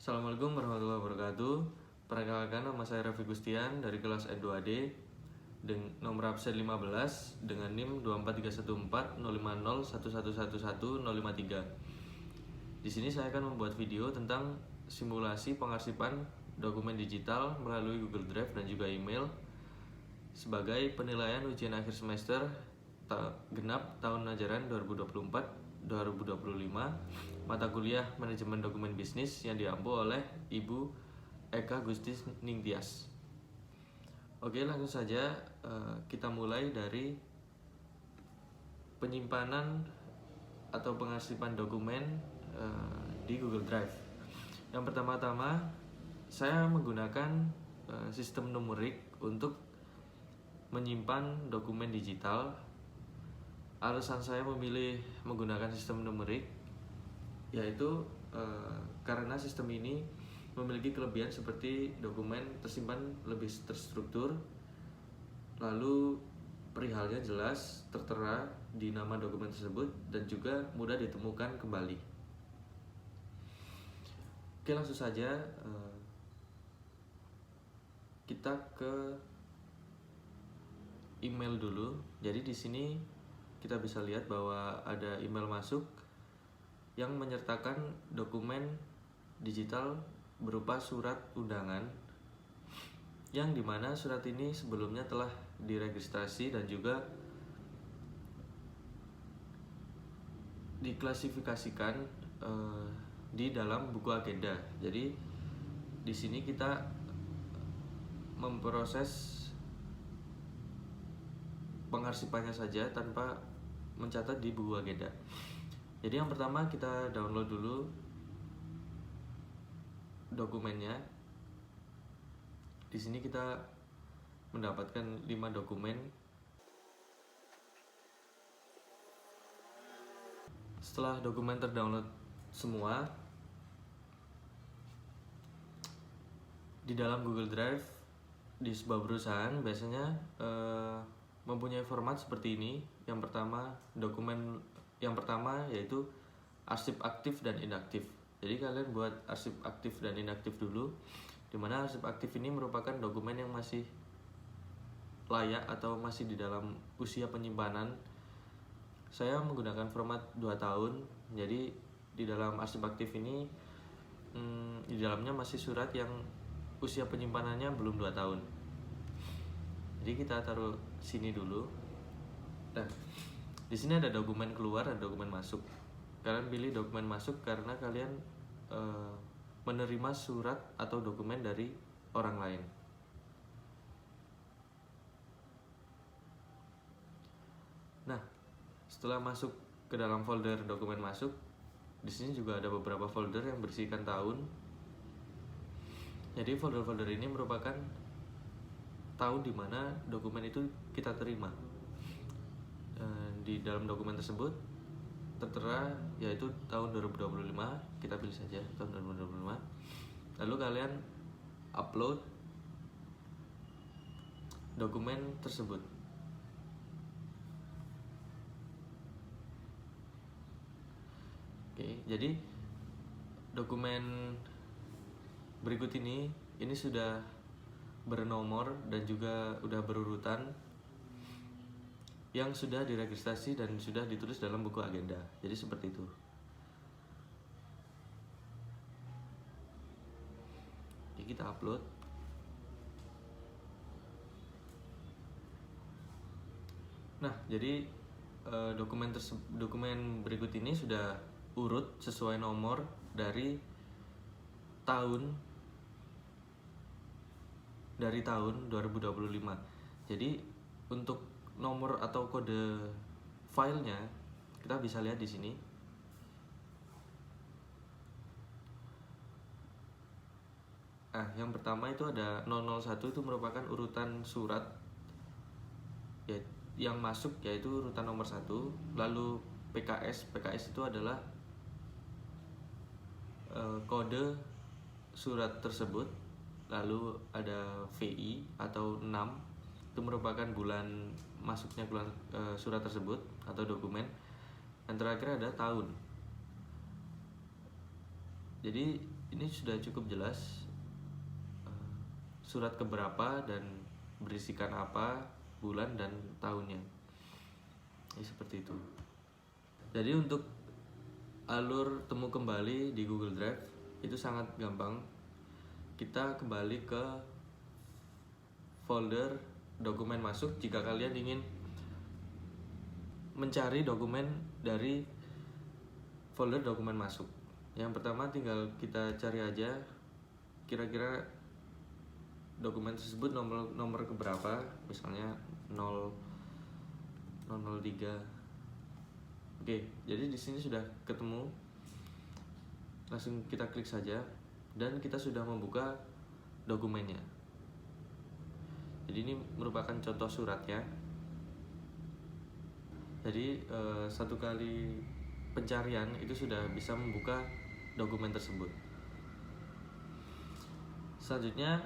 Assalamualaikum warahmatullahi wabarakatuh. Perkenalkan, nama saya Raffi Gustian dari kelas N2AD dengan nomor absen 15 dengan NIM 243140501111053. Di sini saya akan membuat video tentang simulasi pengarsipan dokumen digital melalui Google Drive dan juga email sebagai penilaian ujian akhir semester genap tahun ajaran 2024-2025 mata kuliah manajemen dokumen bisnis yang diampu oleh Ibu Eka Gustis Ningtyas. Oke, langsung saja kita mulai dari penyimpanan atau pengarsipan dokumen di Google Drive. Yang pertama-tama saya menggunakan sistem numerik untuk menyimpan dokumen digital. Alasan saya memilih menggunakan sistem numerik yaitu karena sistem ini memiliki kelebihan seperti dokumen tersimpan lebih terstruktur, lalu perihalnya jelas tertera di nama dokumen tersebut dan juga mudah ditemukan kembali. Oke, langsung saja kita ke email dulu. Jadi di sini kita bisa lihat bahwa ada email masuk yang menyertakan dokumen digital berupa surat undangan, yang dimana surat ini sebelumnya telah diregistrasi dan juga diklasifikasikan di dalam buku agenda. Jadi di sini kita memproses pengarsipannya saja tanpa mencatat di buku agenda. Jadi yang pertama kita download dulu dokumennya. Di sini kita mendapatkan 5 dokumen. Setelah dokumen terdownload semua, di dalam Google Drive di sebuah perusahaan biasanya mempunyai format seperti ini. Yang pertama yaitu arsip aktif dan inaktif. Jadi kalian buat arsip aktif dan inaktif dulu, dimana arsip aktif ini merupakan dokumen yang masih layak atau masih di dalam usia penyimpanan. Saya menggunakan format 2 tahun. Jadi di dalam arsip aktif ini di dalamnya masih surat yang usia penyimpanannya belum 2 tahun. Jadi kita taruh sini dulu. Nah, di sini ada dokumen keluar dan dokumen masuk. Kalian pilih dokumen masuk karena kalian menerima surat atau dokumen dari orang lain. Nah, setelah masuk ke dalam folder dokumen masuk, di sini juga ada beberapa folder yang berisikan tahun. Jadi folder-folder ini merupakan tahun di mana dokumen itu kita terima. Di dalam dokumen tersebut tertera yaitu tahun 2025, kita pilih saja tahun 2025. Lalu kalian upload dokumen tersebut. Oke, jadi dokumen berikut ini sudah bernomor dan juga udah berurutan, yang sudah diregistrasi dan sudah ditulis dalam buku agenda. Jadi seperti itu. Jadi kita upload. Nah, jadi dokumen berikut ini sudah urut sesuai nomor dari tahun 2025. Jadi untuk nomor atau kode filenya kita bisa lihat di sini. Yang pertama itu ada 001, itu merupakan urutan surat yang masuk, yaitu urutan nomor 1. Lalu PKS itu adalah kode surat tersebut. Lalu ada VI atau 6, itu merupakan bulan masuknya surat tersebut atau dokumen. Yang terakhir ada tahun. Jadi ini sudah cukup jelas surat keberapa dan berisikan apa, bulan dan tahunnya. Ya, seperti itu. Jadi untuk alur temu kembali di Google Drive itu sangat gampang. Kita kembali ke folder dokumen masuk jika kalian ingin mencari dokumen dari folder dokumen masuk. Yang pertama tinggal kita cari aja kira-kira dokumen tersebut nomor keberapa, misalnya 003. Oke, jadi di sini sudah ketemu. Langsung kita klik saja dan kita sudah membuka dokumennya. Jadi ini merupakan contoh suratnya. Jadi satu kali pencarian itu sudah bisa membuka dokumen tersebut. Selanjutnya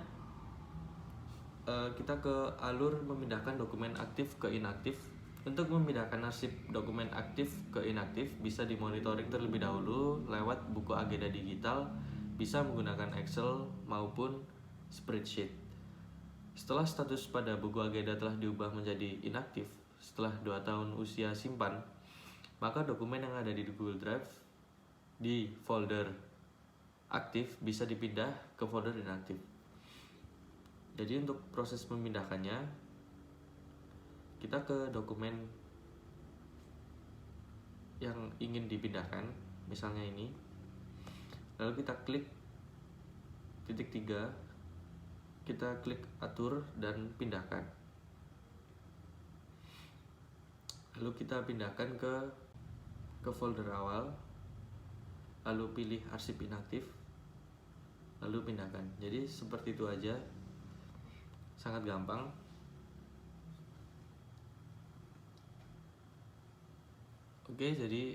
kita ke alur memindahkan dokumen aktif ke inaktif. Untuk memindahkan arsip dokumen aktif ke inaktif bisa dimonitoring terlebih dahulu lewat buku agenda digital, bisa menggunakan Excel maupun spreadsheet. Setelah status pada buku agenda telah diubah menjadi inaktif setelah 2 tahun usia simpan, maka dokumen yang ada di Google Drive di folder aktif bisa dipindah ke folder inaktif. Jadi untuk proses memindahkannya, kita ke dokumen yang ingin dipindahkan, misalnya ini, lalu kita klik titik 3, kita klik atur dan pindahkan, lalu kita pindahkan ke folder awal, lalu pilih arsip inaktif, lalu pindahkan. Jadi seperti itu aja, sangat gampang. Oke, jadi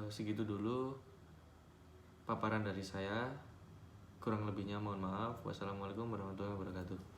segitu dulu paparan dari saya. Kurang lebihnya mohon maaf. Wassalamualaikum warahmatullahi wabarakatuh.